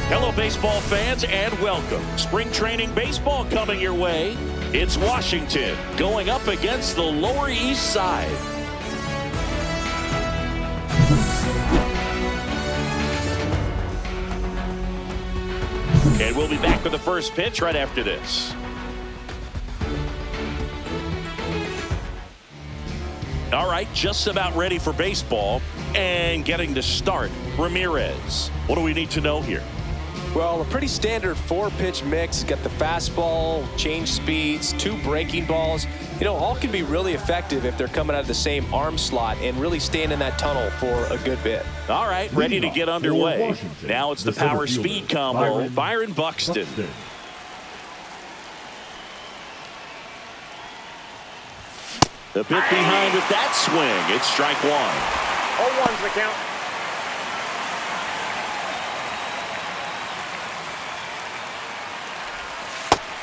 Hello, baseball fans, and welcome. Spring training baseball coming your way. It's Washington going up against the Lower East Side. And we'll be back with the first pitch right after this. All right, just about ready for baseball and getting to start. Ramirez, what do we need to know here? Well, a pretty standard 4-pitch mix. Got the fastball, change speeds, 2 breaking balls. You know, all can be really effective if they're coming out of the same arm slot and really staying in that tunnel for a good bit. All right, ready to get underway. Now it's the power speed combo. Byron Buxton. The bit behind with that swing. It's strike 1. 0-1's the count.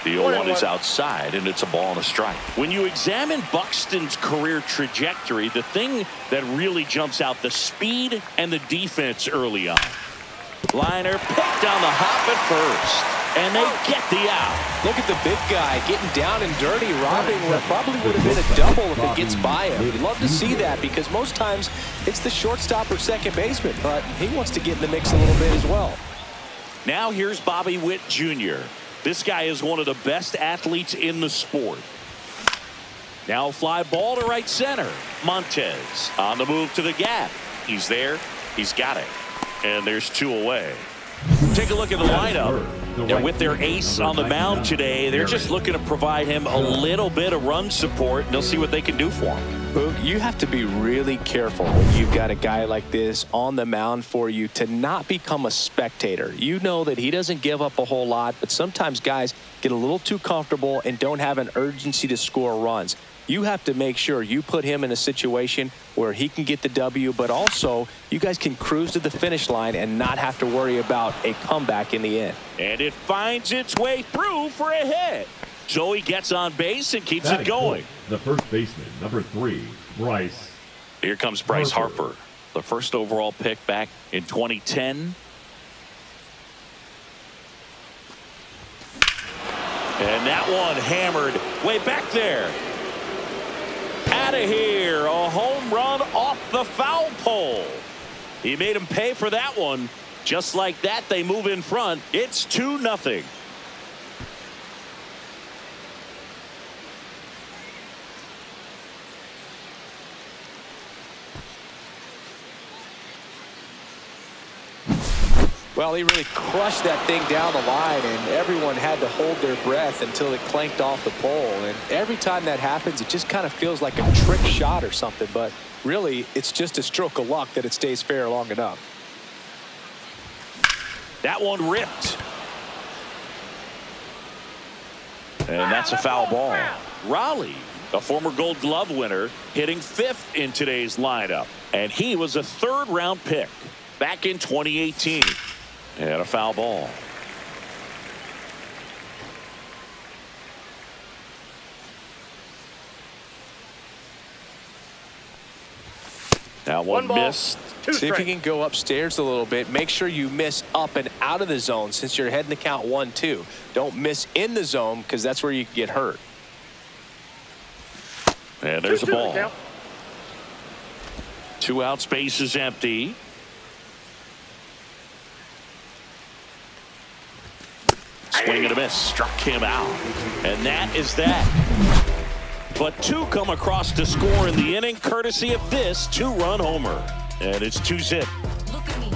The 0-1 is outside, and it's a ball and a strike. When you examine Buxton's career trajectory, the thing that really jumps out, the speed and the defense early on. Liner picked on the hop at first, and they get the out. Look at the big guy getting down and dirty, robbing what probably would have been a double if it gets by him. You'd love to see that because most times it's the shortstop or second baseman, but he wants to get in the mix a little bit as well. Now here's Bobby Witt Jr. This guy is one of the best athletes in the sport. Now fly ball to right center. Montez on the move to the gap. He's there. He's got it. And there's 2 away. Take a look at the lineup. And with their ace on the mound today, they're just looking to provide him a little bit of run support, and they'll see what they can do for him. Boog, you have to be really careful when you've got a guy like this on the mound for you to not become a spectator. You know that he doesn't give up a whole lot, but sometimes guys get a little too comfortable and don't have an urgency to score runs. You have to make sure you put him in a situation where he can get the W, but also you guys can cruise to the finish line and not have to worry about a comeback in the end. And it finds its way through for a hit. So he gets on base and keeps it going. The first baseman, number 3, Bryce. Here comes Bryce Harper, the first overall pick back in 2010. And that one hammered way back there. Out of here, a home run off the foul pole. He made him pay for that one. Just like that, they move in front. It's 2-0. Well, he really crushed that thing down the line, and everyone had to hold their breath until it clanked off the pole. And every time that happens, it just kind of feels like a trick shot or something. But really, it's just a stroke of luck that it stays fair long enough. That one ripped. And that's a foul ball. Raleigh, a former Gold Glove winner, hitting 5th in today's lineup. And he was a 3rd-round pick back in 2018. And a foul ball. Now one missed. See if you can go upstairs a little bit. Make sure you miss up and out of the zone since you're heading to count 1-2. Don't miss in the zone because that's where you can get hurt. And there's a ball. 2 out, space is empty. Swing and a miss, struck him out. And that is that. But 2 come across to score in the inning, courtesy of this 2-run homer. And it's 2-zip. Look at me.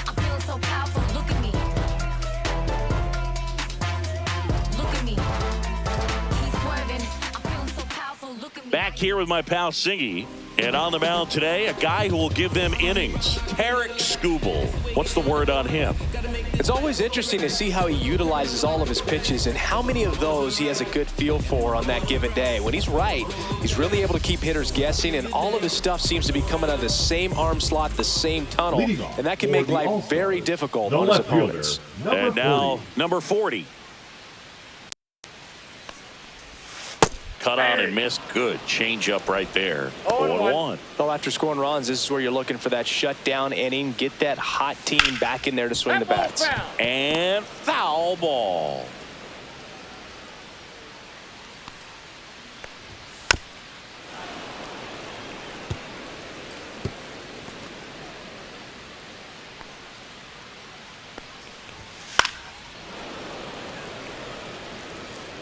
I'm feeling so powerful. Look at me. Look at me. He's swerving. I'm feeling so powerful. Look at me. Back here with my pal Singy. And on the mound today, a guy who will give them innings. Tarek Skubal. What's the word on him? It's always interesting to see how he utilizes all of his pitches and how many of those he has a good feel for on that given day. When he's right, he's really able to keep hitters guessing, and all of his stuff seems to be coming out of the same arm slot, the same tunnel, and that can make life very difficult on his opponents. And now, number 40. cut on and missed. Good changeup right there. 0-1. Well, after scoring runs, this is where you're looking for that shutdown inning. Get that hot team back in there to swing the bats. And foul ball.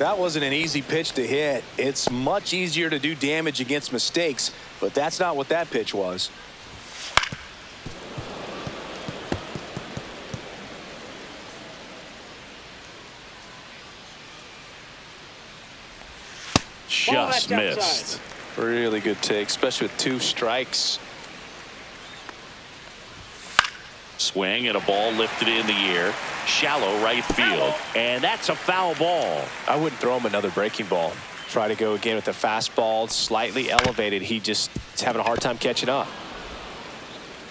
That wasn't an easy pitch to hit. It's much easier to do damage against mistakes, but that's not what that pitch was. Just missed. Really good take, especially with 2 strikes. Swing and a ball lifted in the air. Shallow right field. And that's a foul ball. I wouldn't throw him another breaking ball. Try to go again with the fastball, slightly elevated. He just is having a hard time catching up.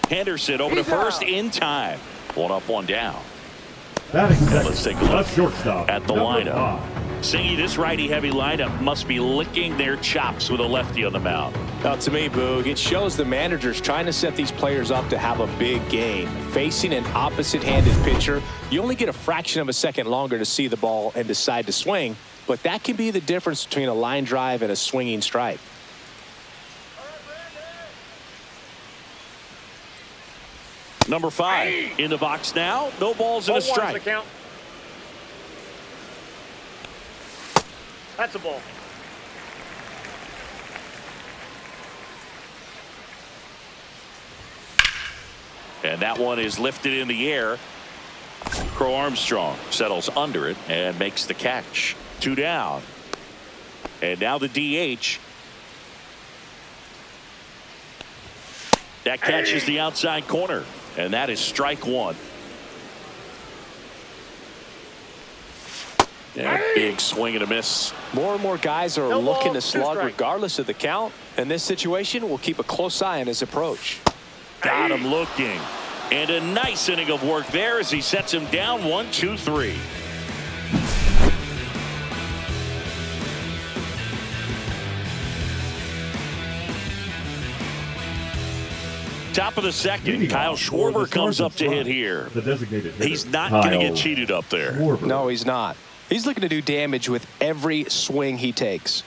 Henderson over to first in time. 1 up, 1 down. Let's take a look shortstop at the lineup. Singy, this righty-heavy lineup must be licking their chops with a lefty on the mound. Now, to me, Boog, it shows the manager's trying to set these players up to have a big game. Facing an opposite-handed pitcher, you only get a fraction of a second longer to see the ball and decide to swing, but that can be the difference between a line drive and a swinging strike. Number 5 in the box now. No balls and a strike. That's a ball. And that one is lifted in the air. Crow Armstrong settles under it and makes the catch. 2 down. And now the DH. That catches the outside corner. And that is strike 1. Yeah, big swing and a miss. More and more guys are looking to slug regardless of the count. In this situation, we'll keep a close eye on his approach. Got him looking. And a nice inning of work there as he sets him down 1, 2, 3. Top of the second, Kyle Schwarber comes up to hit here. The designated hitter. He's not going to get cheated up there. No, he's not. He's looking to do damage with every swing he takes.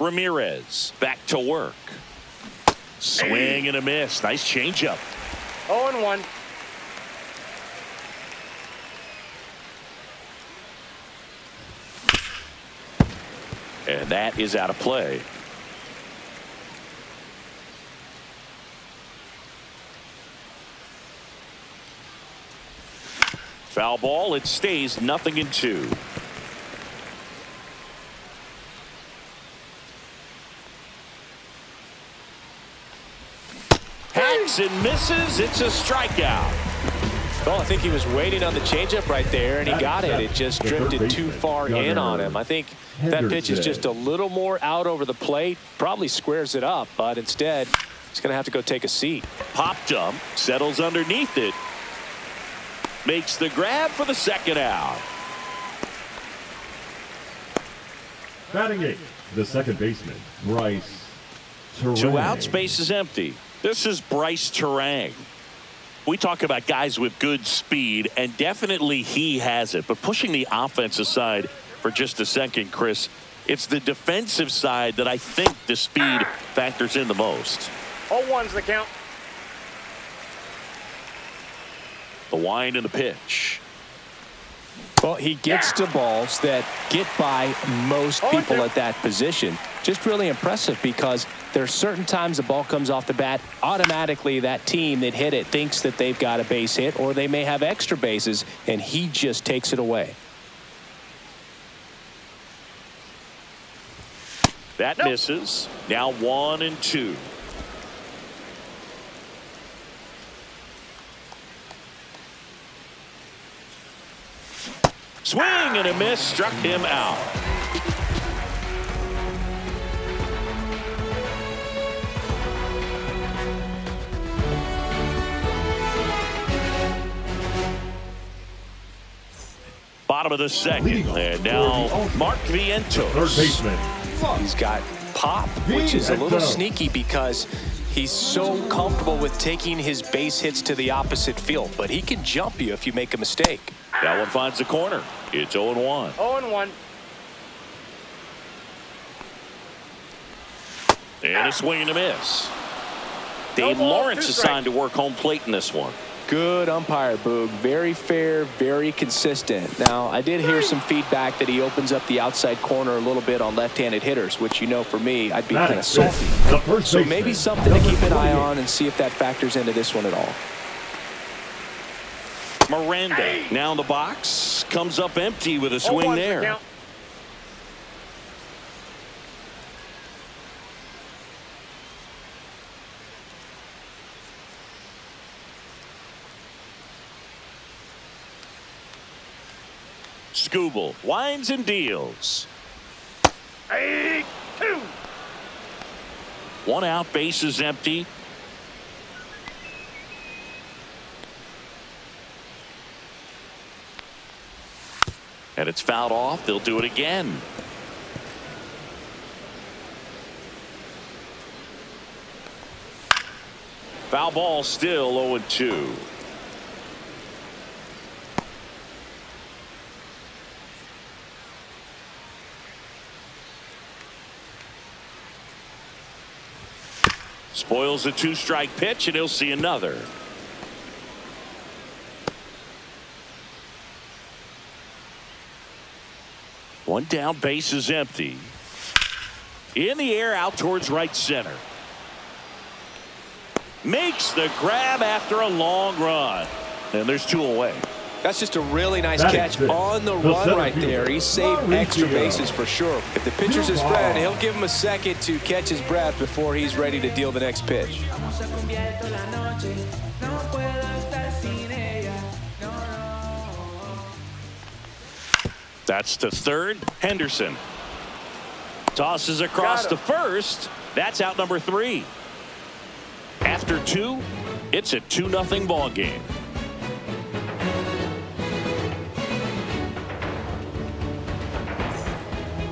Ramirez back to work. Swing and a miss. Nice changeup. 0-1. And that is out of play. Foul ball. It stays 0-2. Hacks and misses. It's a strikeout. Well, I think he was waiting on the changeup right there, and he got it. It just drifted too far in on him. I think that pitch is just a little more out over the plate. Probably squares it up, but instead, he's going to have to go take a seat. Popped up, settles underneath it. Makes the grab for the second out. Batting 8, the second baseman, Bryce Terang. 2 outs, base is empty. This is Bryce Terang. We talk about guys with good speed, and definitely he has it. But pushing the offense aside for just a second, Chris, it's the defensive side that I think the speed factors in the most. 0-1's the count. The wind and the pitch. Well, he gets to balls that get by most people at that position. Just really impressive because there's certain times the ball comes off the bat, automatically that team that hit it thinks that they've got a base hit or they may have extra bases, and he just takes it away. That misses. Now 1-2. Swing and a miss, struck him out. Bottom of the second, and now Mark Vientos. Third baseman, He's got pop, which is a little sneaky because he's so comfortable with taking his base hits to the opposite field, but he can jump you if you make a mistake. That one finds the corner. It's 0-1. 0-1. And a swing and a miss. No Dave ball, Lawrence 2 assigned to work home plate in this one. Good umpire, Boog. Very fair, very consistent. Now, I did hear some feedback that he opens up the outside corner a little bit on left-handed hitters, which, you know, for me, I'd be kind of salty. So maybe something to keep an eye on and see if that factors into this one at all. Miranda now in the box. Comes up empty with a swing 0-1's the there. count. Scooble winds and deals. 8-2. One out, base is empty. And it's fouled off. They'll do it again. Foul ball, still 0-2. Spoils a 2-strike pitch, and he'll see another. One down, base is empty. In the air, out towards right center. Makes the grab after a long run. And there's 2 away. That's just a really nice catch on the run right there. He saved extra bases for sure. If the pitcher's his friend, he'll give him a second to catch his breath before he's ready to deal the next pitch. That's to third. Henderson tosses across to first. That's out number 3. After 2, it's a 2-0 ball game.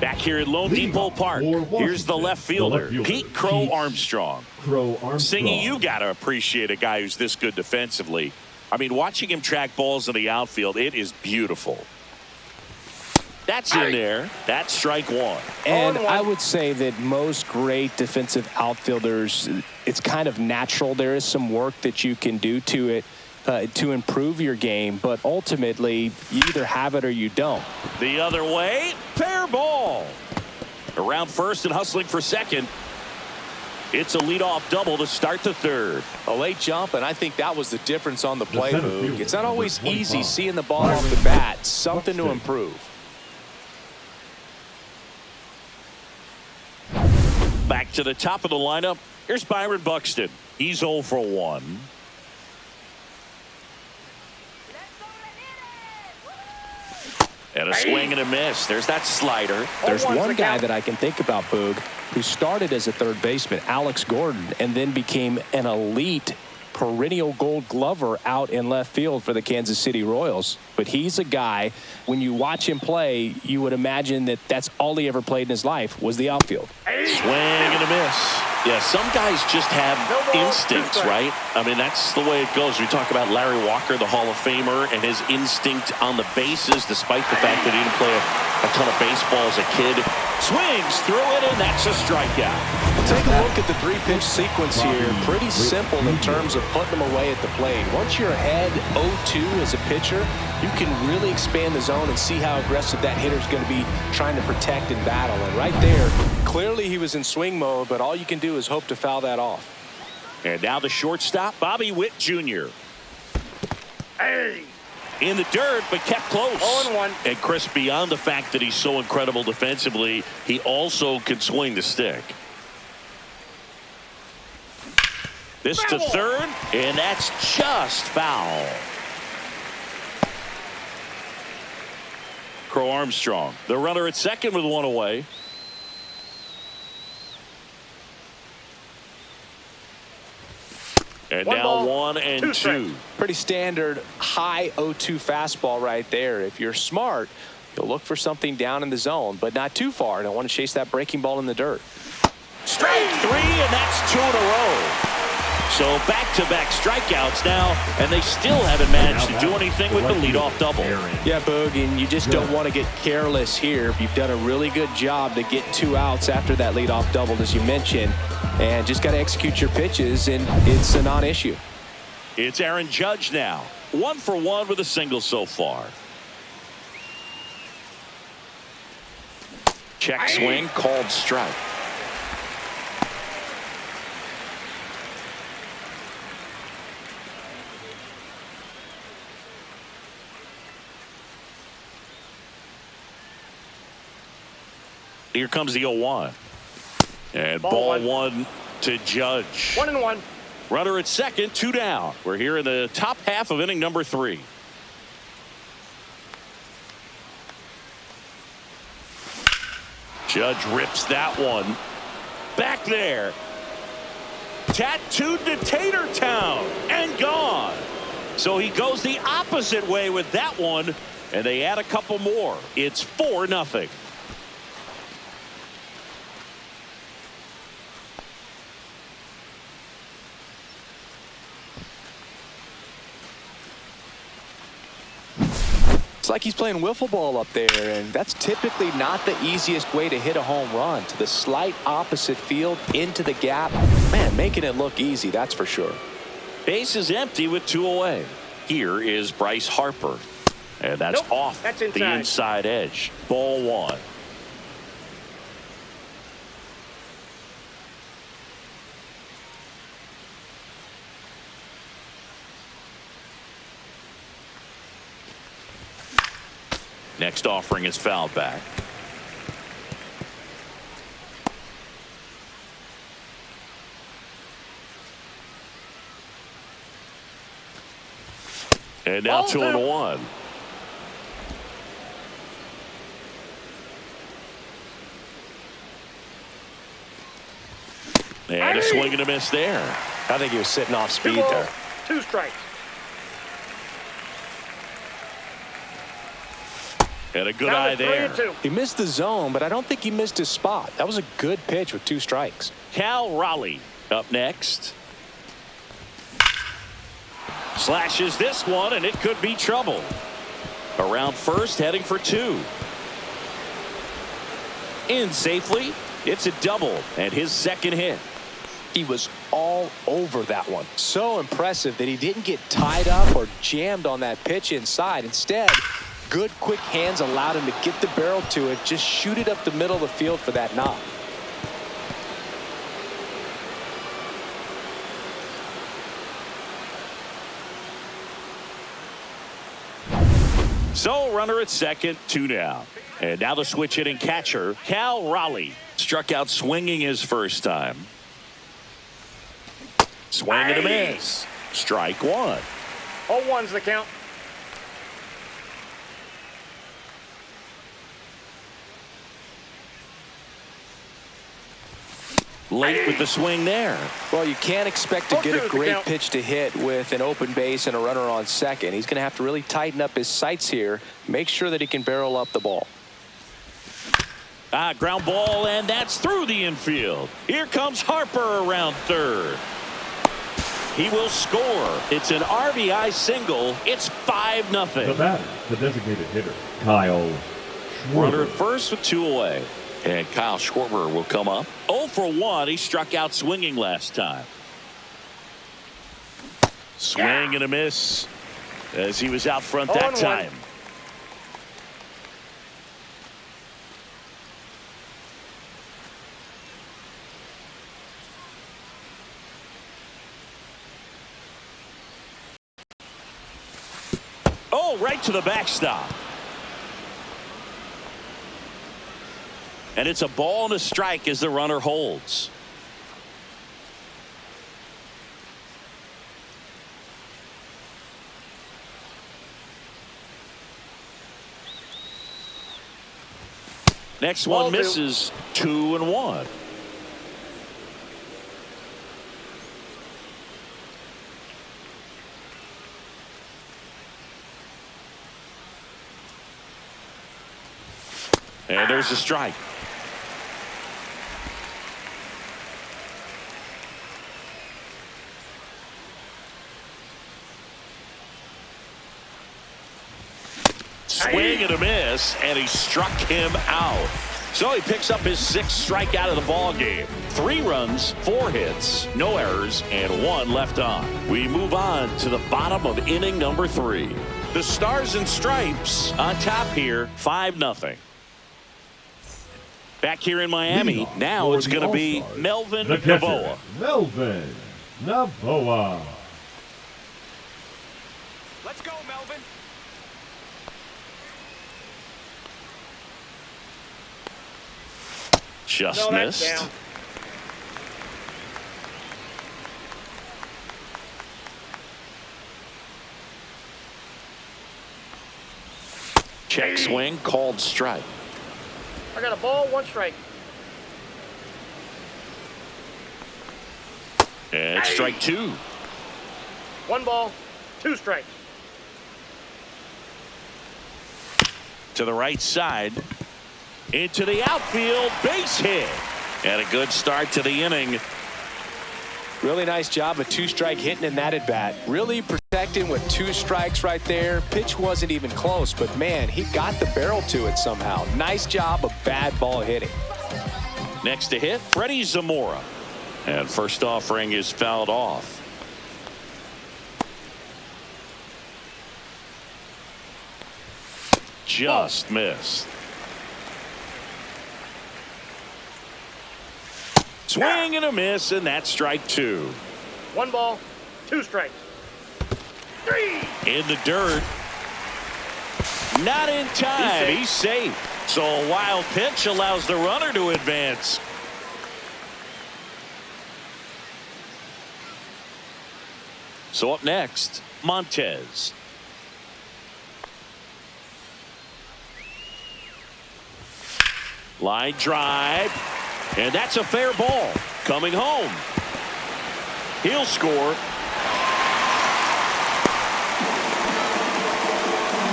Back here at Lone Depot Park, here's the left fielder, Pete Crow Armstrong. Singing, you got to appreciate a guy who's this good defensively. I mean, watching him track balls in the outfield, it is beautiful. That's in there. That's strike 1. And I would say that most great defensive outfielders, it's kind of natural. There is some work that you can do to it to improve your game, but ultimately you either have it or you don't. The other way, fair ball. Around first and hustling for second. It's a leadoff double to start the third. A late jump, and I think that was the difference on the play move. It's not always easy seeing the ball off the bat. Something to improve. Back to the top of the lineup. Here's Byron Buxton. He's 0 for 1. And a swing and a miss. There's that slider. There's one guy that I can think about, Boog, who started as a third baseman, Alex Gordon, and then became an elite perennial Gold Glover out in left field for the Kansas City Royals. But he's a guy, when you watch him play, you would imagine that that's all he ever played in his life was the outfield. Swing and a miss. Yeah, some guys just have instincts, right? I mean, that's the way it goes. We talk about Larry Walker, the Hall of Famer, and his instinct on the bases, despite the fact that he didn't play a ton of baseball as a kid. Swings through it, and that's a strikeout. Take a look at the 3-pitch sequence here. Pretty simple in terms of putting them away at the plate. Once you're ahead 0-2 as a pitcher, you can really expand the zone and see how aggressive that hitter's going to be trying to protect and battle. And right there, clearly he was in swing mode, but all you can do is hope to foul that off. And now the shortstop, Bobby Witt Jr. In the dirt, but kept close. 0-1. And Chris, beyond the fact that he's so incredible defensively, he also can swing the stick. This to third, and that's just foul. Crow Armstrong, the runner at second with 1 away. And now 1-2. Pretty standard high 0-2 fastball right there. If you're smart, You'll look for something down in the zone, but not too far. Don't want to chase that breaking ball in the dirt. Strike 3, and that's 2 in a row. So back-to-back strikeouts now, and they still haven't managed to do anything with the leadoff double. Yeah, Boog, and you just don't want to get careless here. You've done a really good job to get 2 outs after that leadoff double, as you mentioned, and just got to execute your pitches, and it's a non-issue. It's Aaron Judge now. 1 for 1 with a single so far. Check swing, called strike. Here comes the 0-1. And ball one to Judge. 1-1. Runner at second, 2 down. We're here in the top half of inning number 3. Judge rips that one. Back there. Tattooed to Tater Town and gone. So he goes the opposite way with that one, and they add a couple more. It's 4-0. It's like he's playing wiffle ball up there, and that's typically not the easiest way to hit a home run. To the slight opposite field, into the gap. Man, making it look easy, that's for sure. Base is empty with 2 away. Here is Bryce Harper. And that's off the inside edge. Ball 1. Next offering is fouled back. And now 2-1. And a swing and a miss there. I think he was sitting off speed there. 2 strikes. And a good eye there. He missed the zone, but I don't think he missed his spot. That was a good pitch with 2 strikes. Cal Raleigh up next. Slashes this one, and it could be trouble. Around first, heading for 2. In safely. It's a double, and his second hit. He was all over that one. So impressive that he didn't get tied up or jammed on that pitch inside. Instead, good quick hands allowed him to get the barrel to it, just shoot it up the middle of the field for that knock. So runner at second, 2 down. And now the switch hitting catcher, Cal Raleigh. Struck out swinging his first time. Swing and a miss. Strike 1. 0-1's the count. Late with the swing there. Well, you can't expect to get a great pitch to hit with an open base and a runner on second. He's going to have to really tighten up his sights here, make sure that he can barrel up the ball. Ground ball, and that's through the infield. Here comes Harper around third. He will score. It's an RBI single. It's 5-0. The batter, the designated hitter, Kyle Schwarber. Runner at first with 2 away. And Kyle Schwarber will come up. 0 for 1. He struck out swinging last time. Swing and a miss as he was out front that time. Oh, right to the backstop. And it's a ball and a strike as the runner holds. Next one misses. 2-1. And there's a strike. Swing and a miss, and he struck him out. So he picks up his 6th strikeout of the ball game. 3 runs, 4 hits, no errors, and 1 left on. We move on to the bottom of inning number 3. The Stars and Stripes on top here, 5-0. Back here in Miami, now it's going to be Melvin The catcher, Novoa. Melvin Novoa. Let's go, Melvin. Just No, that's missed. down. Check swing, called strike. I got a ball, 1 strike. And strike 2. 1 ball, 2 strikes. To the right side. Into the outfield, base hit. And a good start to the inning. Really nice job of 2-strike hitting in that at bat. Really protecting with 2 strikes right there. Pitch wasn't even close, but man, he got the barrel to it somehow. Nice job of bad ball hitting. Next to hit, Freddie Zamora. And first offering is fouled off. Just missed. Swing and a miss, and that's strike 2. 1 ball, 2 strikes. 3. In the dirt. Not in time. He's safe. So a wild pitch allows the runner to advance. So up next, Montez. Line drive. And that's a fair ball. Coming home. He'll score.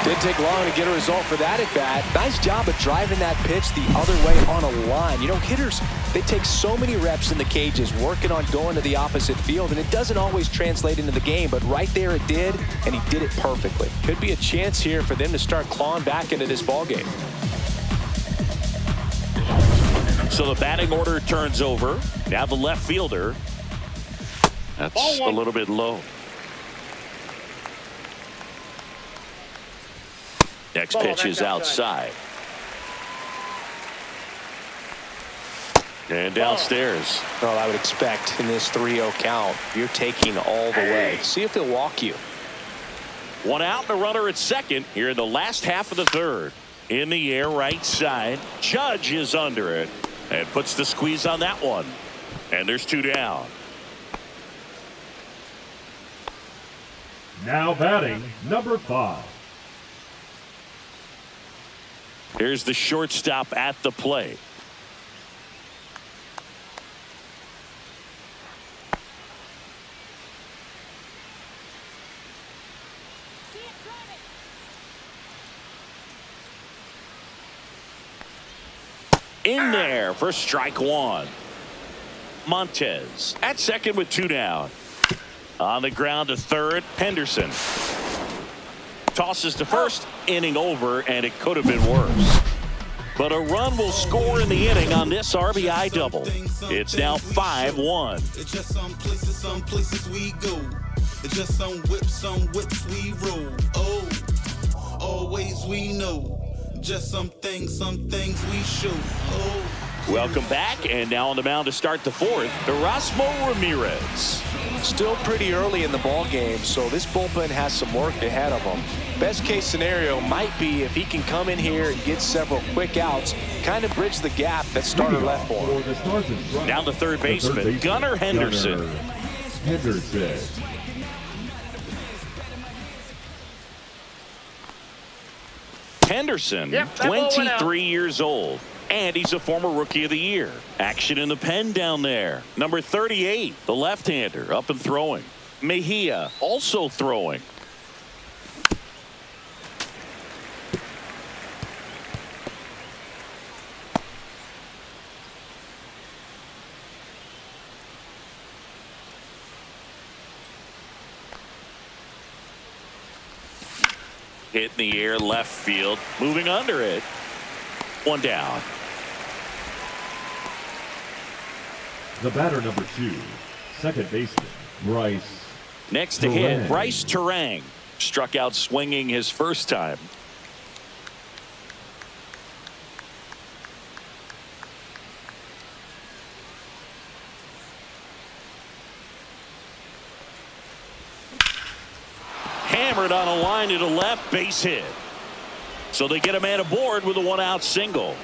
Didn't take long to get a result for that at bat. Nice job of driving that pitch the other way on a line. You know, hitters, they take so many reps in the cages working on going to the opposite field, and it doesn't always translate into the game, but right there it did, and he did it perfectly. Could be a chance here for them to start clawing back into this ball game. So the batting order turns over. Now the left fielder. That's a little bit low. Next pitch is outside. And downstairs. Well, I would expect in this 3-0 count, you're taking all the way. See if he'll walk you. 1 out and a runner at second here in the last half of the 3rd. In the air, right side. Judge is under it and puts the squeeze on that one. And there's 2 down. Now batting, number 5. Here's the shortstop at the plate. In there for strike 1. Montez at second with 2 down. On the ground to third, Henderson. Tosses to first, inning over, and it could have been worse. But a run will score in the inning on this RBI double. It's now 5-1. It's just some places we go. It's just some whips we roll. Oh, always we know. Just some things we show. Oh. Welcome back, and now on the mound to start the 4th, Erasmo Ramirez. Still pretty early in the ball game, so this bullpen has some work ahead of them. Best case scenario might be if he can come in here and get several quick outs, kind of bridge the gap that starter left for him. Down to third baseman, Gunnar Henderson. Henderson, Yep, that ball went out. 23 years old, and he's a former Rookie of the Year. Action in the pen down there. Number 38, the left-hander, up and throwing. Mejia also throwing. Hit in the air, left field, moving under it. One down. The batter number 2, second baseman, Bryce. Next to hit, Terang. Bryce Terang. Struck out swinging his first time. Hammered on a line to the left, base hit. So they get a man aboard with a one-out single.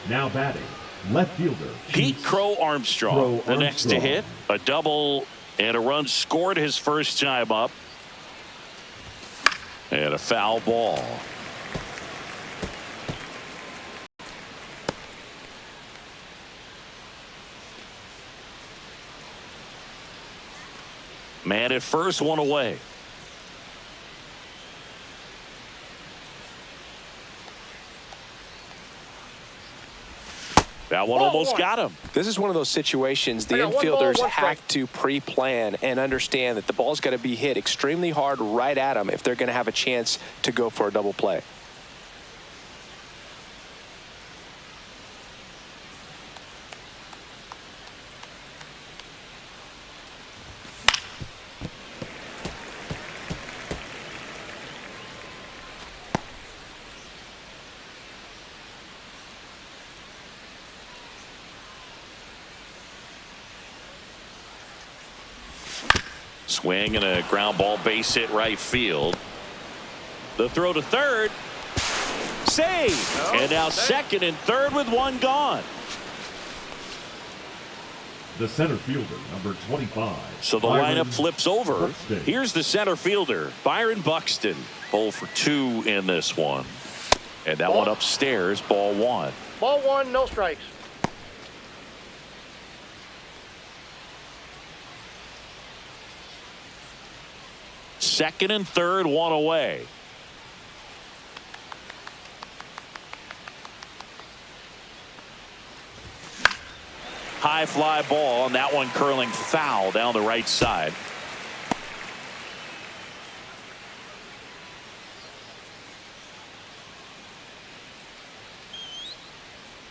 Now batting, left fielder, Pete Chiefs. Crow Armstrong. Crow The next to Armstrong. hit, a double and a run scored his first time up. And a foul ball. Man at first, one away. That one almost got him. This is one of those situations the I got 1 ball, infielders 1 strike. have to pre-plan and understand that the ball's got to be hit extremely hard right at them if they're going to have a chance to go for a double play. Swing and a ground ball, base hit right field. The throw to third. Save. And now second and third with one gone. The center fielder, number 25. So the Byron lineup flips over. Buxton. Here's the center fielder, Byron Buxton. 0 for 2 in this one. And that one upstairs, ball 1. Ball 1, no strikes. Second and third, one away. High fly ball, and that one curling foul down the right side.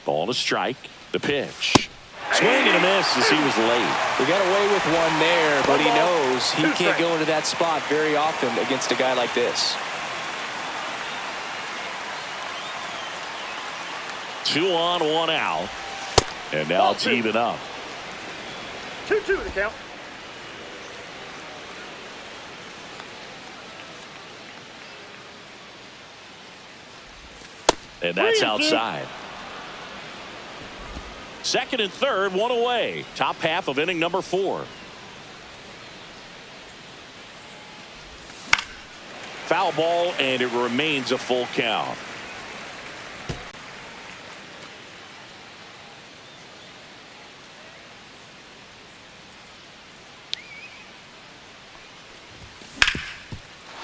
Ball to strike. The pitch. Swing and a miss as he was late. He got away with one there, but he knows he 2 can't strikes. go into that spot very often against a guy like this. 2 on, 1 out. And now it's even up. 2-2 the count. And that's 3-2. outside. Second and third, one away. Top half of inning number 4. Foul ball, and it remains a full count.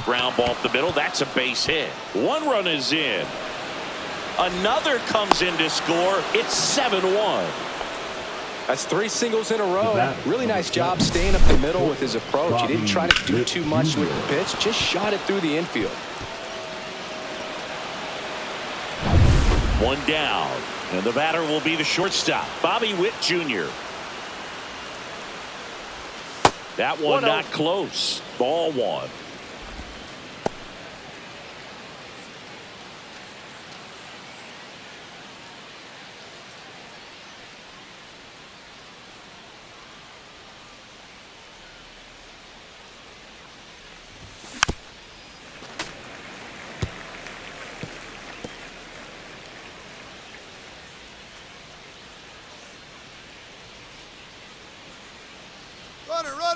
Ground ball up the middle. That's a base hit. 1 run is in. Another comes in to score. It's 7-1. That's 3 singles in a row. batter, Really nice number job 7. staying up the middle with his approach. He didn't try to do Bobby too much with the Witt pitch, just shot it through the infield. 1 down. And the batter will be the shortstop, Bobby Witt Jr. That one 1-0. not close. Ball 1.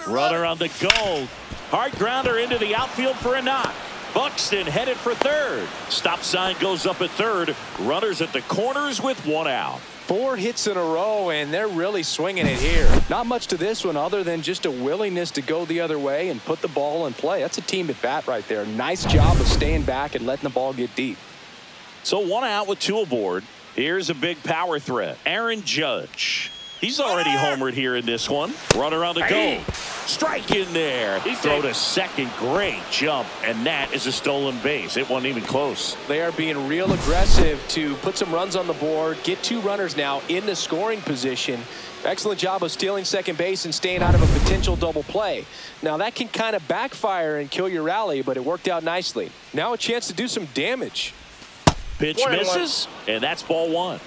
Runner on the go. Hard grounder into the outfield for a knock. Buxton headed for third. Stop sign goes up at third. Runners at the corners with 1 out. 4 hits in a row, and they're really swinging it here. Not much to this one other than just a willingness to go the other way and put the ball in play. That's a team at bat right there. Nice job of staying back and letting the ball get deep. So 1 out with 2 aboard. Here's a big power threat. Aaron Judge. He's already homered here in this one. Runner on the go. Strike in there. He throw to second. Great jump. And that is a stolen base. It wasn't even close. They are being real aggressive to put some runs on the board. Get 2 runners now in the scoring position. Excellent job of stealing second base and staying out of a potential double play. Now that can kind of backfire and kill your rally, but it worked out nicely. Now a chance to do some damage. Pitch misses, and that's ball 1.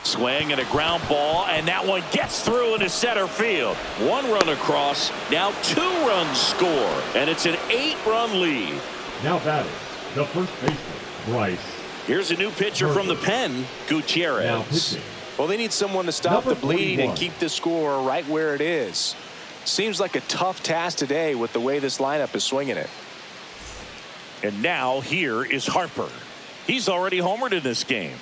Swing and a ground ball, and that one gets through into center field. 1 run across, now 2 runs score, and it's an 8-run lead. Now batting, the first baseman, Bryce. Here's a new pitcher from the pen, Gutierrez. Now pitching. Well, they need someone to stop Number the bleeding 41. and keep the score right where it is. Seems like a tough task today with the way this lineup is swinging it. And now here is Harper. He's already homered in this game.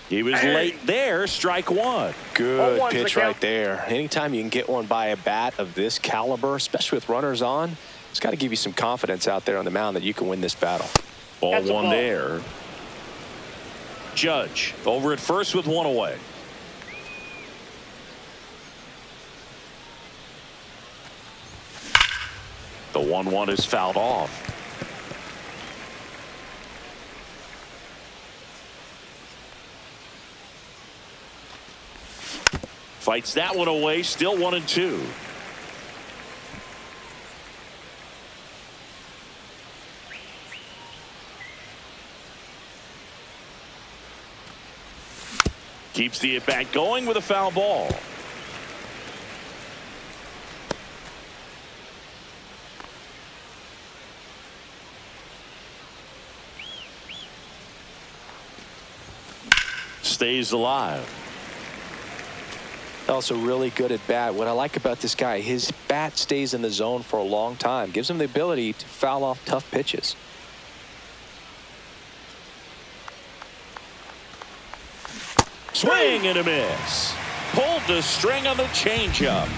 He was late there, strike 1. Good pitch right there. Anytime you can get one by a bat of this caliber, especially with runners on, it's got to give you some confidence out there on the mound that you can win this battle. Ball 1 there. Judge over at first with 1 away. The 1-1 is fouled off. Fights that one away, still 1-2. Keeps the at-bat going with a foul ball. Stays alive. Also really good at bat. What I like about this guy, his bat stays in the zone for a long time. Gives him the ability to foul off tough pitches. Swing and a miss. Pulled the string on the changeup.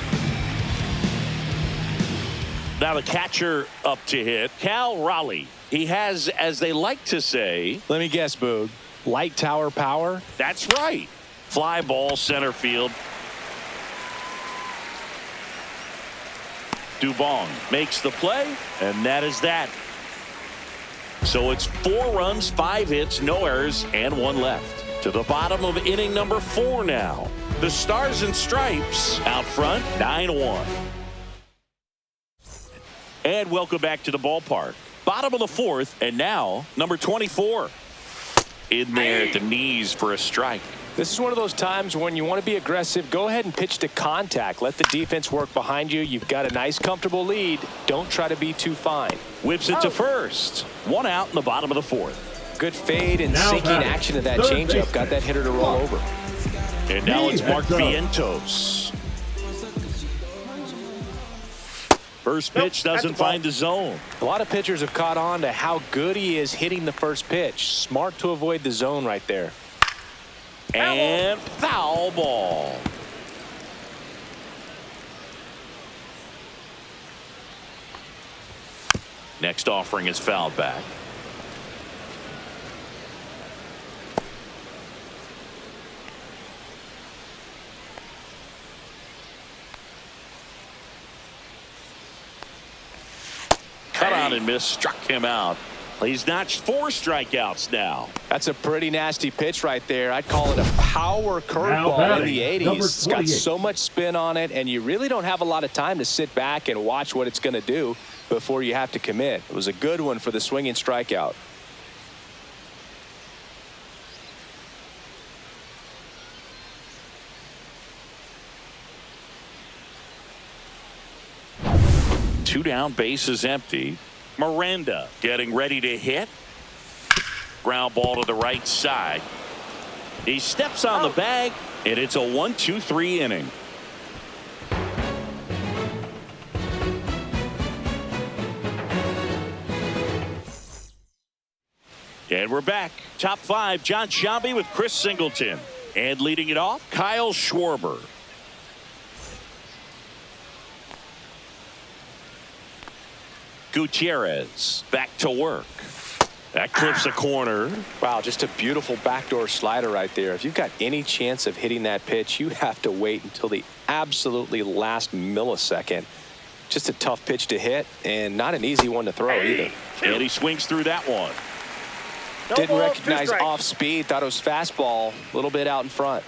Now the catcher up to hit, Cal Raleigh. He has, as they like to say, let me guess, Boog, light tower power? That's right. Fly ball center field. Dubon makes the play, and that is that. So it's 4 runs, 5 hits, no errors, and 1 left. To the bottom of inning number 4 now. The Stars and Stripes out front, 9-1. And welcome back to the ballpark. Bottom of the 4th, and now number 24. In there at the knees for a strike. This is one of those times when you want to be aggressive. Go ahead and pitch to contact. Let the defense work behind you. You've got a nice, comfortable lead. Don't try to be too fine. Whips it to first. 1 out in the bottom of the 4th. Good fade and Now sinking batting, action of that third changeup. baseman. Got that hitter to roll over. And now it's Mark That's up. Vientos. First pitch doesn't find the zone. A lot of pitchers have caught on to how good he is hitting the first pitch. Smart to avoid the zone right there. And foul ball. Next offering is fouled back. Cut on and miss, struck him out. He's notched 4 strikeouts now. That's a pretty nasty pitch right there. I'd call it a power curveball in the 80s. It's got so much spin on it, and you really don't have a lot of time to sit back and watch what it's going to do before you have to commit. It was a good one for the swinging strikeout. Two down, base is empty. Miranda getting ready to hit. Ground ball to the right side. He steps on the bag, and it's a 1-2-3 inning. And we're back. Top 5, John Sciambi with Chris Singleton. And leading it off, Kyle Schwarber. Gutierrez back to work. That clips a corner. Wow, just a beautiful backdoor slider right there. If you've got any chance of hitting that pitch, you have to wait until the absolutely last millisecond. Just a tough pitch to hit and not an easy one to throw either. And he swings through that one. No Didn't balls, 2 recognize strikes. off speed. Thought it was fastball. A little bit out in front.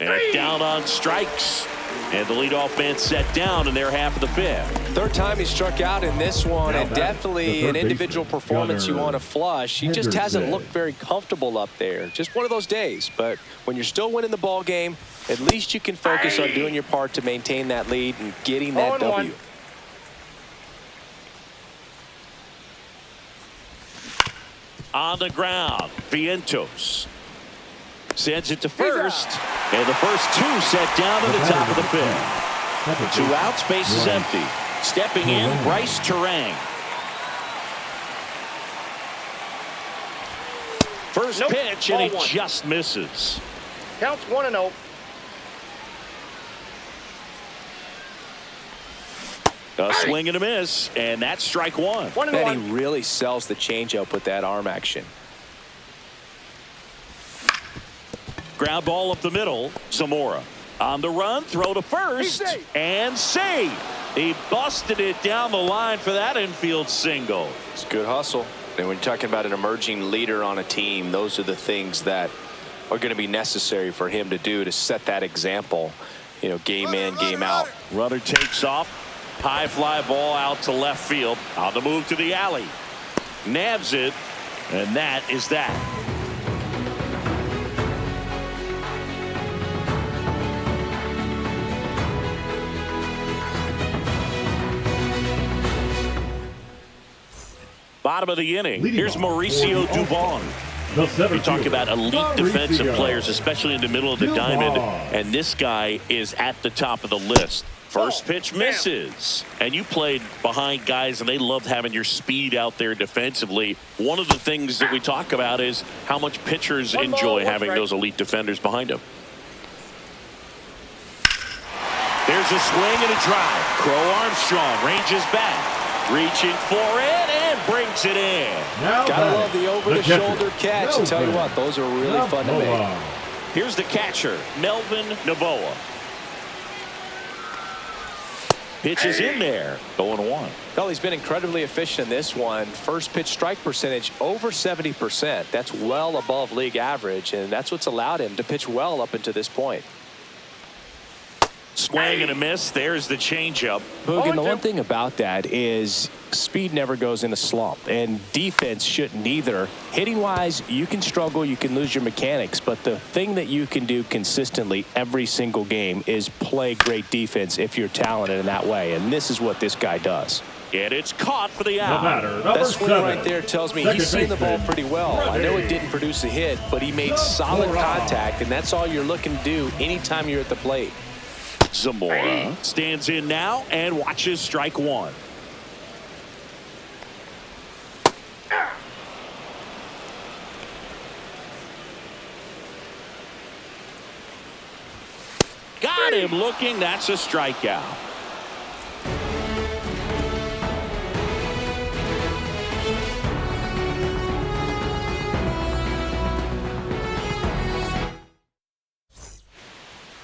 And down on strikes. And the leadoff man set down in their half of the fifth. Third time he struck out in this one, Now and back, definitely the an third individual baseman, performance you Gunnar want to flush. He just hasn't Henderson. looked very comfortable up there. Just one of those days. But when you're still winning the ball game, at least you can focus on doing your part to maintain that lead and getting that 0-1. W. On the ground, Vientos sends it to first, and the first 2 set down to the top of the fifth. 2 outs, base is empty. Stepping in, Bryce Terang. First Nope, pitch, and he ball 1. just misses. Counts 1-0. A swing and a miss, and that's strike 1. 1-1. Man, he really sells the changeup with that arm action. Ground ball up the middle. Zamora on the run, throw to first, He's safe. and save. He busted it down the line for that infield single. It's good hustle. And when you're talking about an emerging leader on a team, those are the things that are going to be necessary for him to do to set that example, you know, game in, game out. Runner takes off. High fly ball out to left field. On the move to the alley. Nabs it, and that is that. Bottom of the inning. Leading Here's off Mauricio for Dubon. the center You talk fielder, about elite Mauricio defensive players, especially in the middle of the Dubon. diamond, and this guy is at the top of the list. First pitch misses, and you played behind guys, and they loved having your speed out there defensively. One of the things that we talk about is how much pitchers One ball, enjoy one having strike. those elite defenders behind them. There's a swing and a drive. Crow Armstrong ranges back, reaching for it, and brings it in. Now Gotta batting, love the over-the-shoulder catcher, catch. I tell you Melvin what, those are really fun to make. Novoa. Here's the catcher, Melvin Novoa. Pitches in there. 0-1. Well, he's been incredibly efficient in this one. First pitch strike percentage over 70%. That's well above league average, and that's what's allowed him to pitch well up until this point. Swing and a miss. There's the changeup. Boogan, the 0-2. one thing about that is speed never goes in a slump, and defense shouldn't either. Hitting-wise, you can struggle, you can lose your mechanics, but the thing that you can do consistently every single game is play great defense if you're talented in that way, and this is what this guy does. And it's caught for the The out. batter, number That swing 7. right there tells me Second he's seen the ball baseman, pretty well. I know it didn't produce a hit, but he made solid contact, and that's all you're looking to do anytime you're at the plate. Zamora stands in now and watches strike 1. Got him looking. That's a strikeout.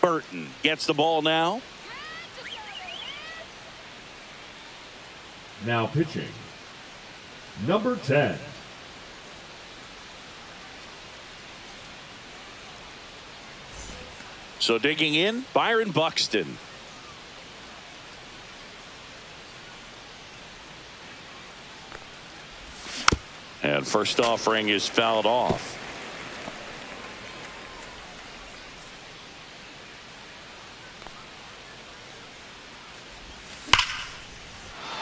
Burton gets the ball now. Now pitching, number 10. So digging in, Byron Buxton. And first offering is fouled off.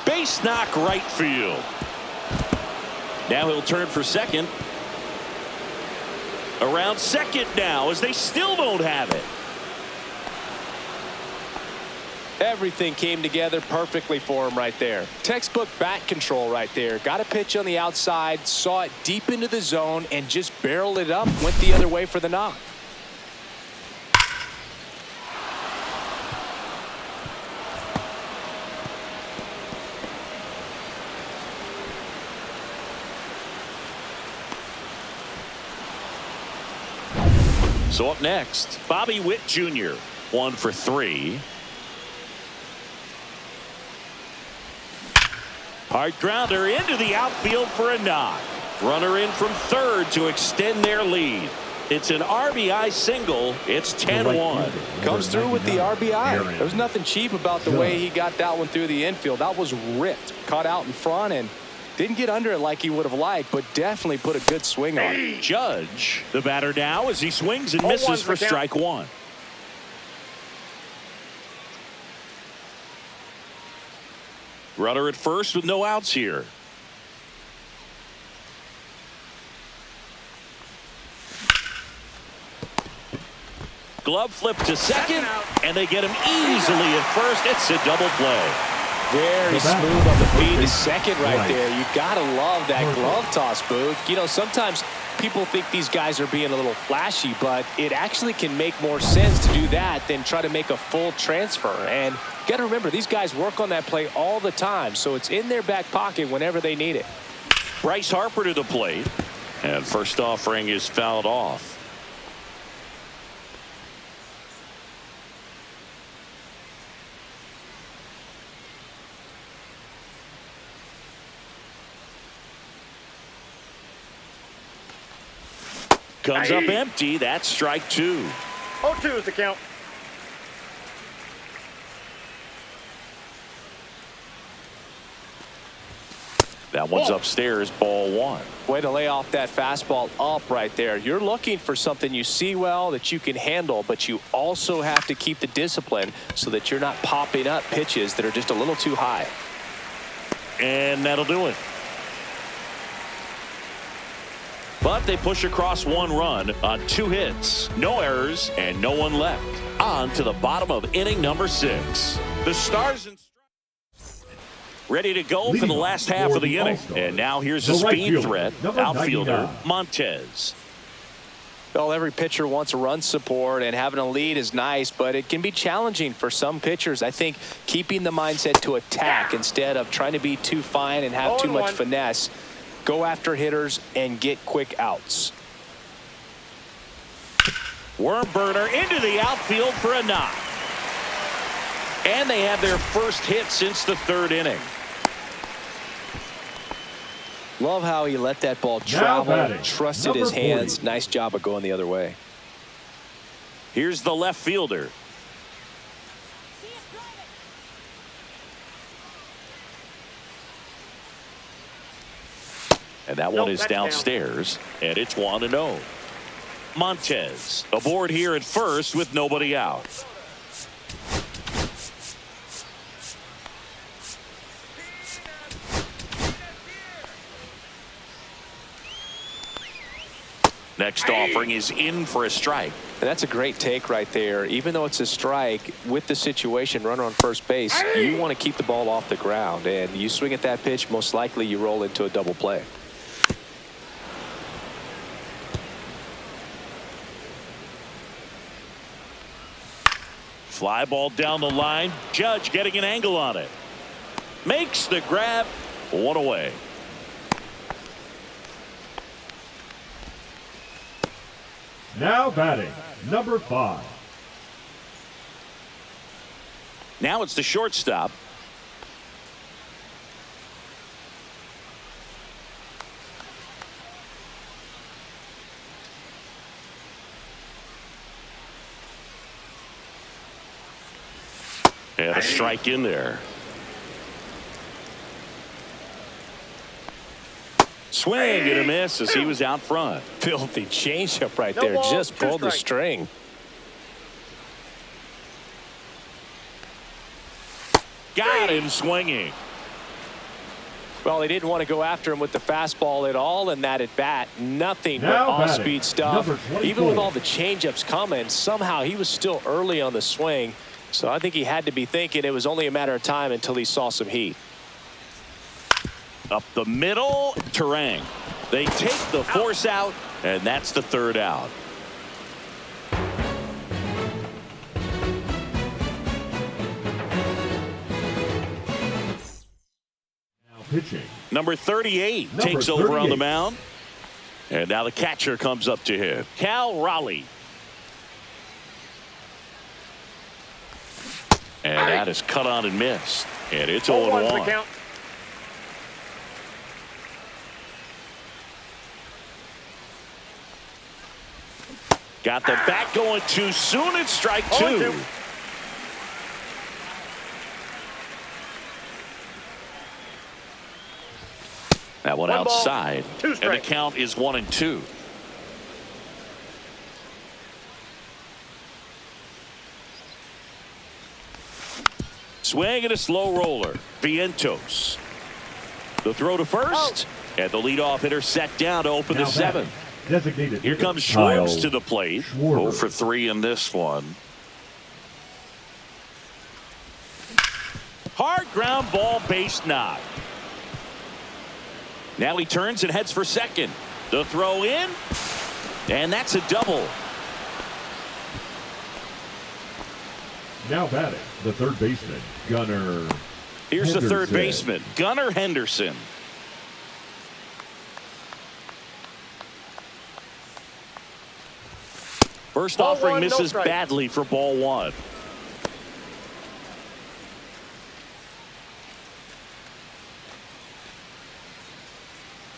Base knock right field. Now he'll turn for second. Around second now as they still don't have it. Everything came together perfectly for him right there. Textbook bat control right there. Got a pitch on the outside, saw it deep into the zone, and just barreled it up, went the other way for the knock. So up next, Bobby Witt Jr. 1 for 3. Hard grounder into the outfield for a knock. Runner in from third to extend their lead. It's an RBI single. It's 10-1. Comes through with the RBI. There's nothing cheap about the way he got that one through the infield. That was ripped. Caught out in front and didn't get under it like he would have liked, but definitely put a good swing on it. Judge, the batter now, as he swings and misses for strike one. Runner at first with no outs here. Glove flip to second, and they get him easily at first. It's a double play. Very smooth on the feed to second right there. You gotta love that glove toss, Booth. You know, sometimes people think these guys are being a little flashy, but it actually can make more sense to do that than try to make a full transfer. And you gotta remember, these guys work on that play all the time, so it's in their back pocket whenever they need it. Bryce Harper to the plate, and first offering is fouled off. Comes up empty. That's strike two. 0-2 is the count. That one's upstairs, ball one. Way to lay off that fastball up right there. You're looking for something you see well that you can handle, but you also have to keep the discipline so that you're not popping up pitches that are just a little too high. And that'll do it. But they push across one run on 2 hits, no errors, and no one left. On to the bottom of inning number 6. The Stars and ready to go for the last half of the inning. And now here's a speed threat, outfielder Montez. Well, every pitcher wants a run support, and having a lead is nice, but it can be challenging for some pitchers. I think keeping the mindset to attack instead of trying to be too fine and have too much finesse. Go after hitters and get quick outs. Worm burner into the outfield for a knock. And they have their first hit since the 3rd inning. Love how he let that ball travel, trusted his hands. Nice job of going the other way. Here's the left fielder. And that one is downstairs, and it's 1-0. Montez aboard here at first with nobody out. Next offering is in for a strike. And that's a great take right there. Even though it's a strike, with the situation, runner on first base, you want to keep the ball off the ground. And you swing at that pitch, most likely you roll into a double play. Fly ball down the line. Judge getting an angle on it. Makes the grab. 1 away. Now batting, number 5. Now it's the shortstop. And a strike in there. Swing and a miss as he was out front. Filthy changeup right there. Just pulled the string. Got him swinging. Well, they didn't want to go after him with the fastball at all in that at bat. Nothing but off-speed stuff. Even with all the changeups coming, somehow he was still early on the swing. So I think he had to be thinking it was only a matter of time until he saw some heat. Up the middle, Terang. They take the force out, and that's the 3rd out. Now pitching. Number 38 takes over on the mound. And now the catcher comes up to him. Cal Raleigh. And that is cut on and missed. And it's 0-1 0-1. count. Got the bat going too soon. It's strike two. 0-2. That one One ball, outside. 2 And the strikes. count is 1-2. Swing and a slow roller. Vientos. The throw to first. And the leadoff hitter set down to open the Now seventh. batting, designated Here hitter, comes Kyle Schwartz to the plate. Schwarber. 0 for 3 in this one. Hard ground ball, base knock. Now he turns and heads for second. The throw in. And that's a double. Now batting, the third baseman, Gunnar Here's the third Henderson. baseman, Gunnar Henderson. First Ball offering one, no misses strike. badly for ball one.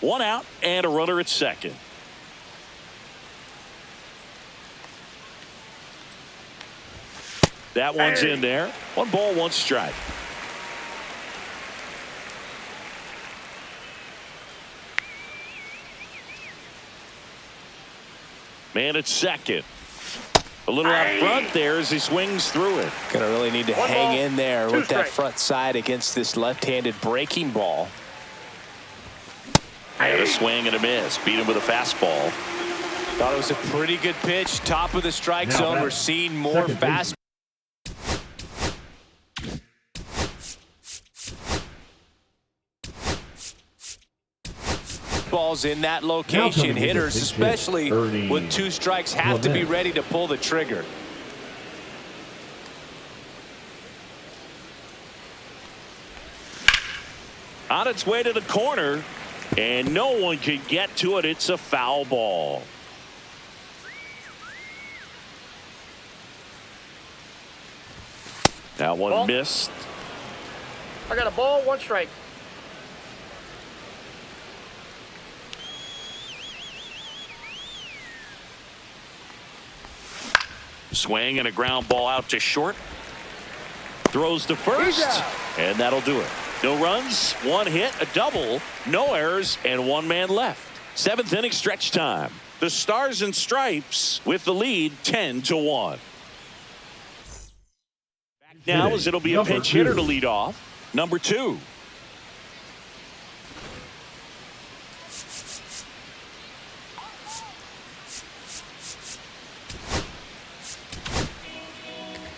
One out and a runner at second. That one's in there. 1 ball, 1 strike. Man at second. A little out front there as he swings through it. Gonna really need to One hang ball, in there 2 with that strikes. front side against this left-handed breaking ball. And a swing and a miss. Beat him with a fastball. Thought it was a pretty good pitch. Top of the strike Now zone. batting, We're seeing more second fast. Balls in that location. coming in Hitters, the pitch hit, especially Ernie with 2 strikes, have to be Clement. ready to pull the trigger. On its way to the corner, and no one can get to it. It's a foul ball. That one Ball. missed. I got a ball, 1 strike. Swing and a ground ball out to short. Throws to first, Paliza. and that'll do it. No runs, 1 hit, a double, no errors, and 1 man left. 7th inning stretch time. The Stars and Stripes with the lead 10-1. Back now as it'll be a Number pinch 2. hitter to lead off. Number 2.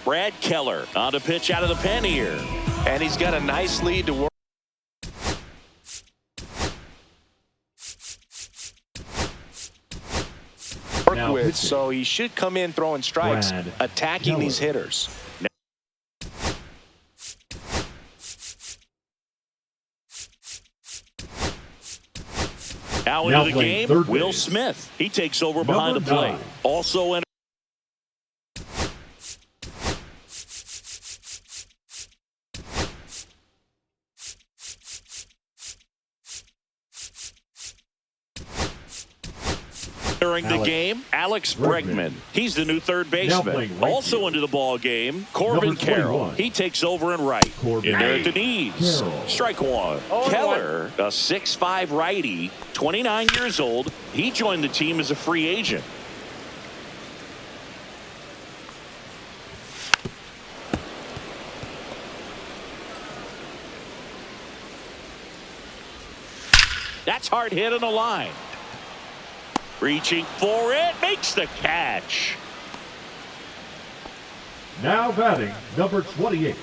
Brad Keller on to pitch out of the pen here. And he's got a nice lead to work. Now With, pitching. so he should come in throwing strikes, Brad attacking Keller. these hitters. Now Now into the playing game, third Will base. Smith. He takes over behind the Number plate. 9. Also in. During the Alex game, Alex Bregman. Bregman. He's the new third Now baseman. playing right Also field. into the ball game, Corbin Number Carroll. 21. He takes over in right. Corbin In there at the knees. Carroll. Strike 1. 0-1. Keller, a 6'5 righty, 29 years old. He joined the team as a free agent. That's hard hit on the line. Reaching for it, makes the catch. Now batting, number 28.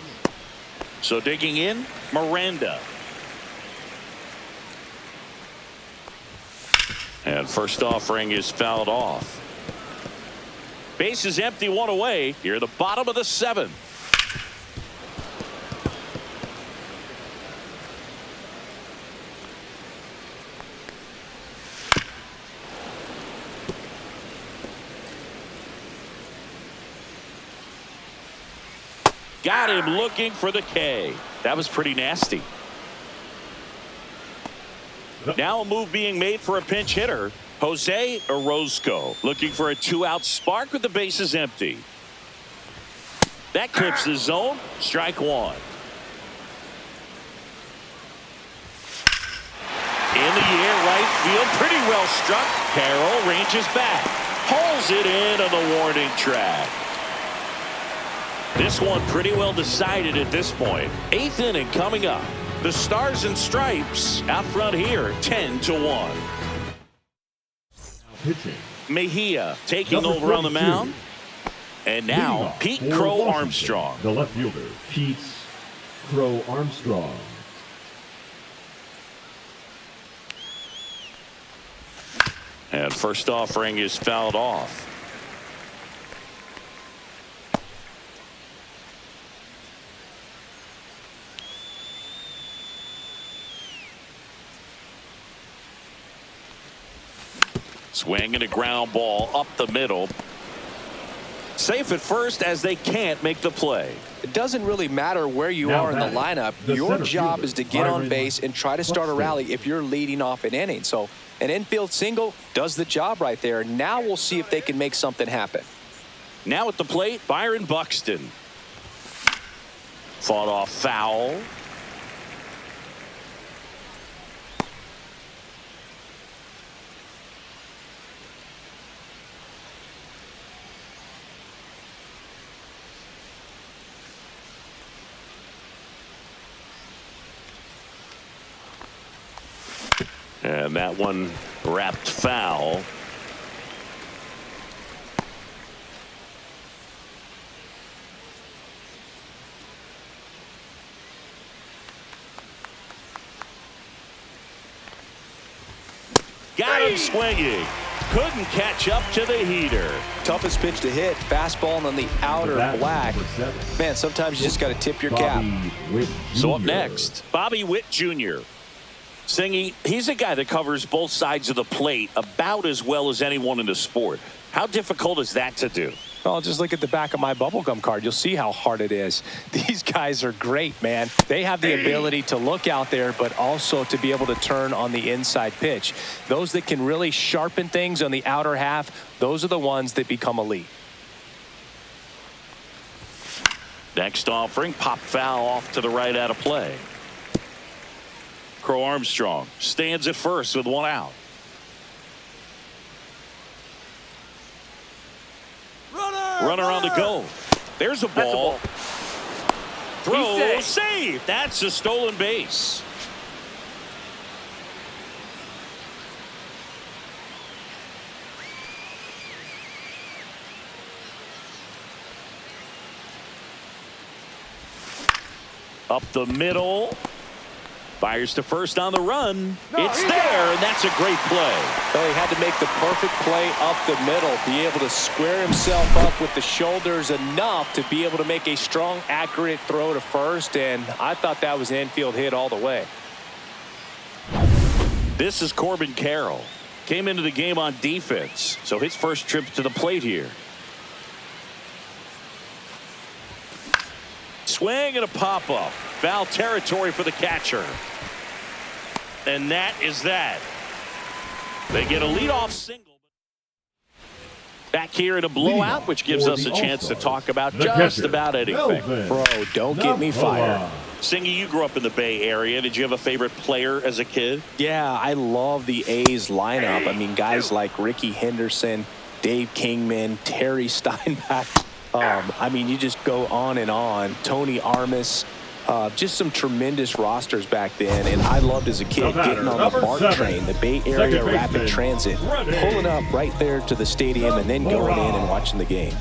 So digging in, Miranda. And first offering is fouled off. Base is empty, 1 away. Here at the bottom of the 7th. Got him looking for the K. That was pretty nasty. Now a move being made for a pinch hitter. Jose Orozco looking for a 2-out spark with the bases empty. That clips the zone. Strike one. In the air, right field, pretty well struck. Carroll ranges back, hauls it in on the warning track. This one pretty well decided at this point. 8th inning coming up. The Stars and Stripes out front here, 10-1. Pitching. Mejia taking Number over on the 42. mound. And now Pete For Crow Washington, Armstrong. The left fielder, Pete Crow Armstrong. And first offering is fouled off. Swinging a ground ball up the middle. Safe at first as they can't make the play. It doesn't really matter where you Now are in the batting, lineup. the Your center job fielder, is to get on Byron base and try to start a rally if you're leading off an inning. So an infield single does the job right there. Now we'll see if they can make something happen. Now at the plate, Byron Buxton. Fought off foul. And that one wrapped foul. Got him swinging. Couldn't catch up to the heater. Toughest pitch to hit, fastball on the outer black. Man, sometimes you just got to tip your cap. So up next, Bobby Witt Jr. Singy, he's a guy that covers both sides of the plate about as well as anyone in the sport. How difficult is that to do? Well, just look at the back of my bubblegum card. You'll see how hard it is. These guys are great, man. They have the ability to look out there, but also to be able to turn on the inside pitch. Those that can really sharpen things on the outer half, those are the ones that become elite. Next offering, pop foul off to the right out of play. Crow Armstrong stands at first with one out. Runner on the go. There's a ball. Throw, save. That's a stolen base. Up the middle. Fires to first on the run. It's there, and that's a great play. Well, he had to make the perfect play up the middle, be able to square himself up with the shoulders enough to be able to make a strong, accurate throw to first, and I thought that was an infield hit all the way. This is Corbin Carroll. Came into the game on defense, so his first trip to the plate here. Swing and a pop-up. Foul territory for the catcher. And that is that. They get a leadoff single. Back here in a blowout, which gives us a chance to talk about just about anything. Bro, don't get me fired. Singy, you grew up in the Bay Area. Did you have a favorite player as a kid? Yeah, I love the A's lineup. I mean, guys like Ricky Henderson, Dave Kingman, Terry Steinbach. I mean, you just go on and on. Tony Armas. Just some tremendous rosters back then, and I loved as a kid getting on the BART train, the Bay Area Rapid Transit, pulling up right there to the stadium and then going in and watching the game.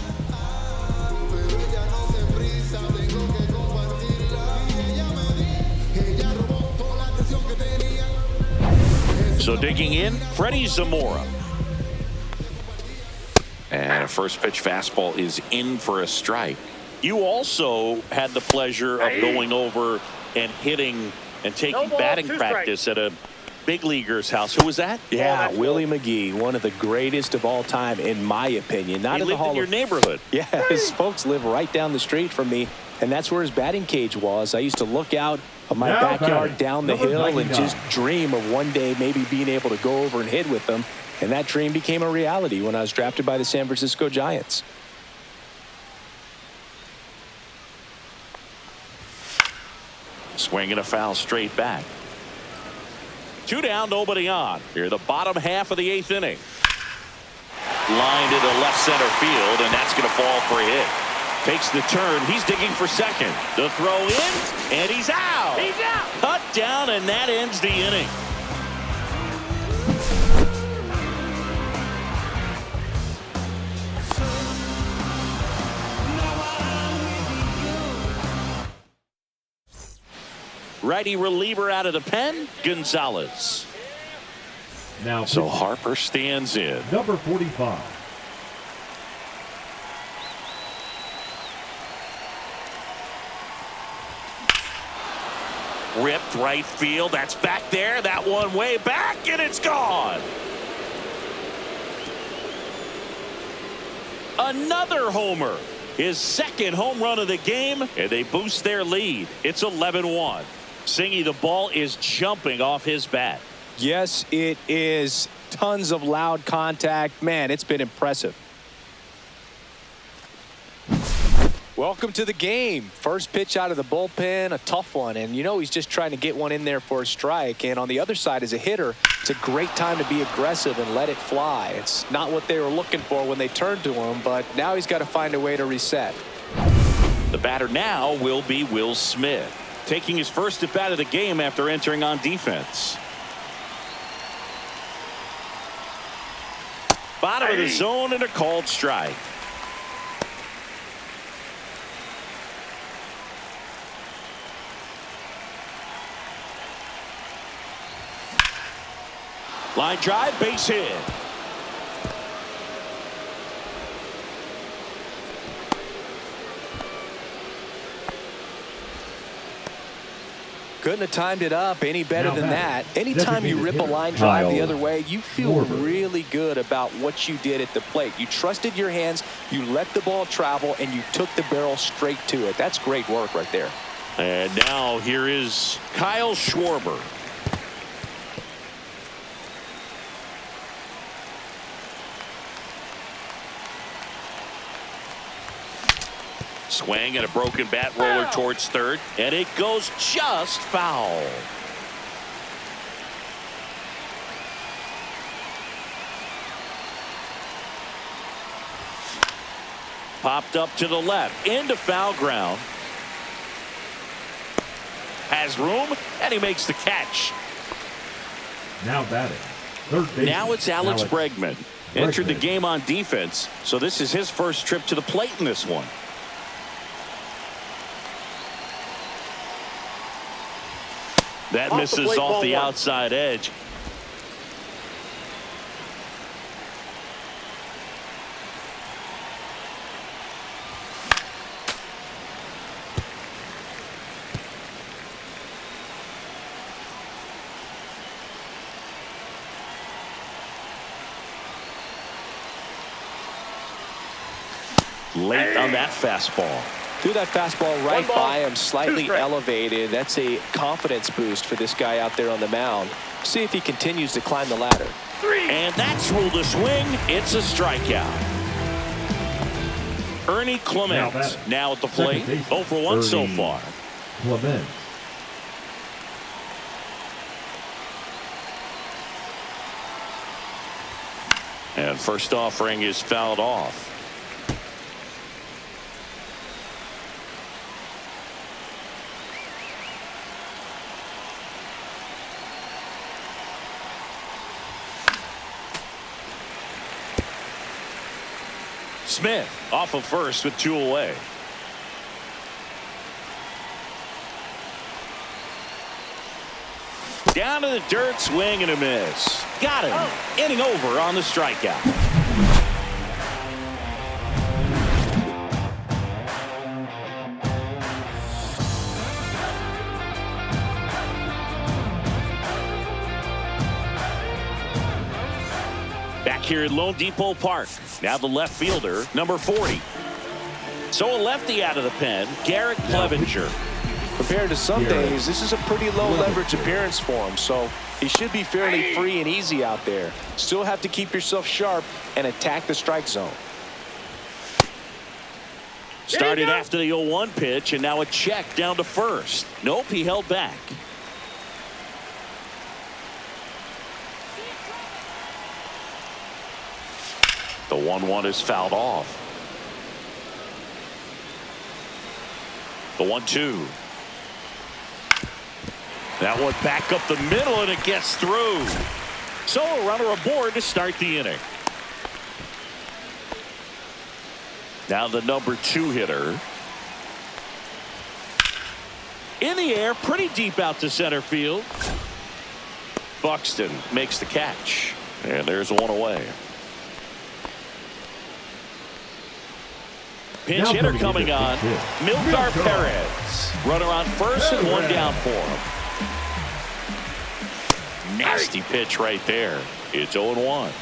So digging in, Freddie Zamora. And a first pitch fastball is in for a strike. You also had the pleasure of going over and hitting and taking batting practice at a big leaguer's house. Who was that? Yeah, Willie McGee, one of the greatest of all time, in my opinion. Not he in the lived in your neighborhood. Yeah, his folks live right down the street from me. and that's where his batting cage was. I used to look out of my Now backyard batting, down the number hill and 99. just dream of one day maybe being able to go over and hit with them. And that dream became a reality when I was drafted by the San Francisco Giants. Swing and a foul straight back. 2 down, nobody on. Here, the bottom half of the 8th inning. Lined into left center field, and that's going to fall for a hit. Takes the turn. He's digging for second. The throw in, and he's out. He's out. Cut down, and that ends the inning. Righty reliever out of the pen, Gonzalez. Now, So pitching, Harper stands in. number 45. Ripped right field. That's back there. That one way back, and it's gone. Another homer. His second home run of the game, and they boost their lead. It's 11-1. Singy, the ball is jumping off his bat. Yes, it is. Tons of loud contact. Man, it's been impressive. Welcome to the game. First pitch out of the bullpen, a tough one. And you know he's just trying to get one in there for a strike. And on the other side, as a hitter, it's a great time to be aggressive and let it fly. It's not what they were looking for when they turned to him, but now he's got to find a way to reset. The batter now will be Will Smith, taking his first at bat of the game after entering on defense. Bottom of the zone and a called strike. Line drive, base hit. Couldn't have timed it up any better Now than batting, that. Anytime you designated rip a hitter, line drive the Kyle other way, you feel Schwarber. really good about what you did at the plate. You trusted your hands, you let the ball travel, and you took the barrel straight to it. That's great work right there. And now here is Kyle Schwarber. Swing and a broken bat roller towards third, and it goes just foul. Popped up to the left into foul ground. Has room, and he makes the catch. Now batting, third baseman, Now it's Alex Bregman. Entered the game on defense, so this is his first trip to the plate in this one. That Off the misses plate, off ball the one. outside edge. Late on that fastball. Threw that fastball right One ball, by him, slightly 2 strikes. elevated. That's a confidence boost for this guy out there on the mound. See if he continues to climb the ladder. And that's ruled a swing. It's a strikeout. Ernie Clement Now now at the plate. Second baseman, 0 for 1 so Ernie far. Clement. And first offering is fouled off. Smith off of first with 2 away. Down to the dirt, swing and a miss. Got him. Inning over on the strikeout. Back here at Lone Depot Park. Now the left fielder, number 40. So a lefty out of the pen, Garrett Clevenger. Compared to some days, this is a pretty low leverage appearance for him, so he should be fairly free and easy out there. Still have to keep yourself sharp and attack the strike zone. Started after the 0-1 pitch, and now a check down to first. Nope, he held back. The 1-1 is fouled off. The 1-2. That one back up the middle, and it gets through. So a runner aboard to start the inning. Now the number 2 hitter. In the air, pretty deep out to center field. Buxton makes the catch. And there's one away. Pinch hitter coming on. Milgar Perez. Runner on first and one down for him. Nasty pitch right there. It's 0-1.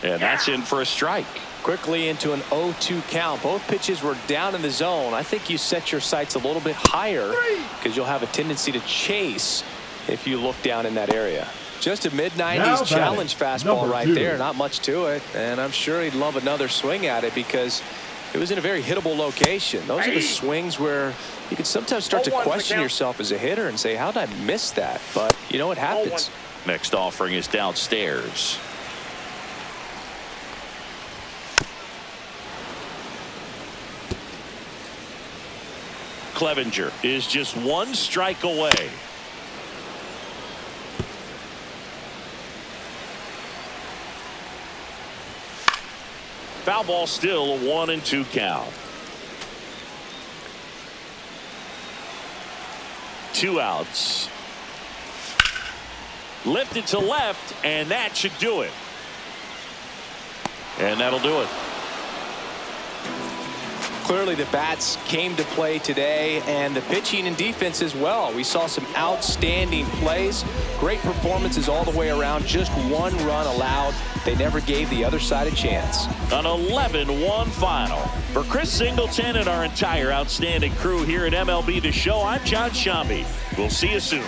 And that's in for a strike. Quickly into an 0-2 count. Both pitches were down in the zone. I think you set your sights a little bit higher because you'll have a tendency to chase if you look down in that area. Just a mid-90s challenge fastball right there. Not much to it. And I'm sure he'd love another swing at it because it was in a very hittable location. Those are the swings where you can sometimes start to question yourself as a hitter and say, how did I miss that? But, you know, it happens. Next offering is downstairs. Clevenger is just one strike away. Foul ball, still a 1-2 count. 2 outs. Lifted to left, and that should do it. And that'll do it. Clearly the bats came to play today, and the pitching and defense as well. We saw some outstanding plays, great performances all the way around. Just 1 run allowed. They never gave the other side a chance. An 11-1 final. For Chris Singleton and our entire outstanding crew here at MLB The Show, I'm John Shambi. We'll see you soon.